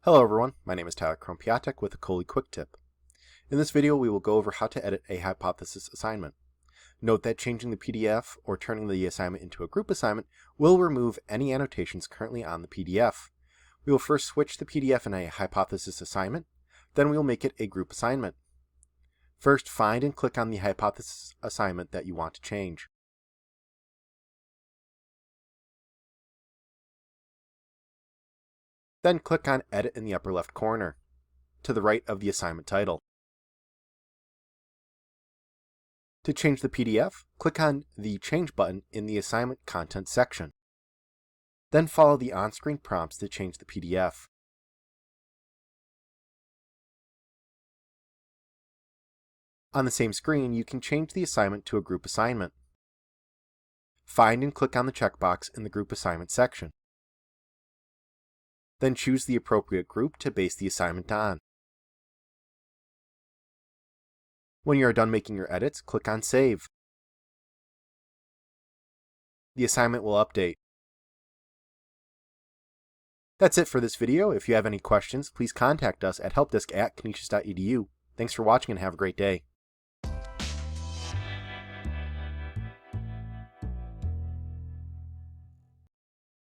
Hello everyone, my name is Tyler Krompiatek with a Coley Quick Tip. In this video we will go over how to edit a hypothesis assignment. Note that changing the PDF or turning the assignment into a group assignment will remove any annotations currently on the PDF. We will first switch the PDF in a hypothesis assignment, then we will make it a group assignment. First, find and click on the hypothesis assignment that you want to change. Then click on Edit in the upper left corner, to the right of the assignment title. To change the PDF, click on the Change button in the Assignment Content section. Then follow the on-screen prompts to change the PDF. On the same screen, you can change the assignment to a group assignment. Find and click on the checkbox in the Group Assignment section. Then choose the appropriate group to base the assignment on. When you are done making your edits, click on Save. The assignment will update. That's it for this video. If you have any questions, please contact us at helpdesk@canisius.edu. Thanks for watching and have a great day.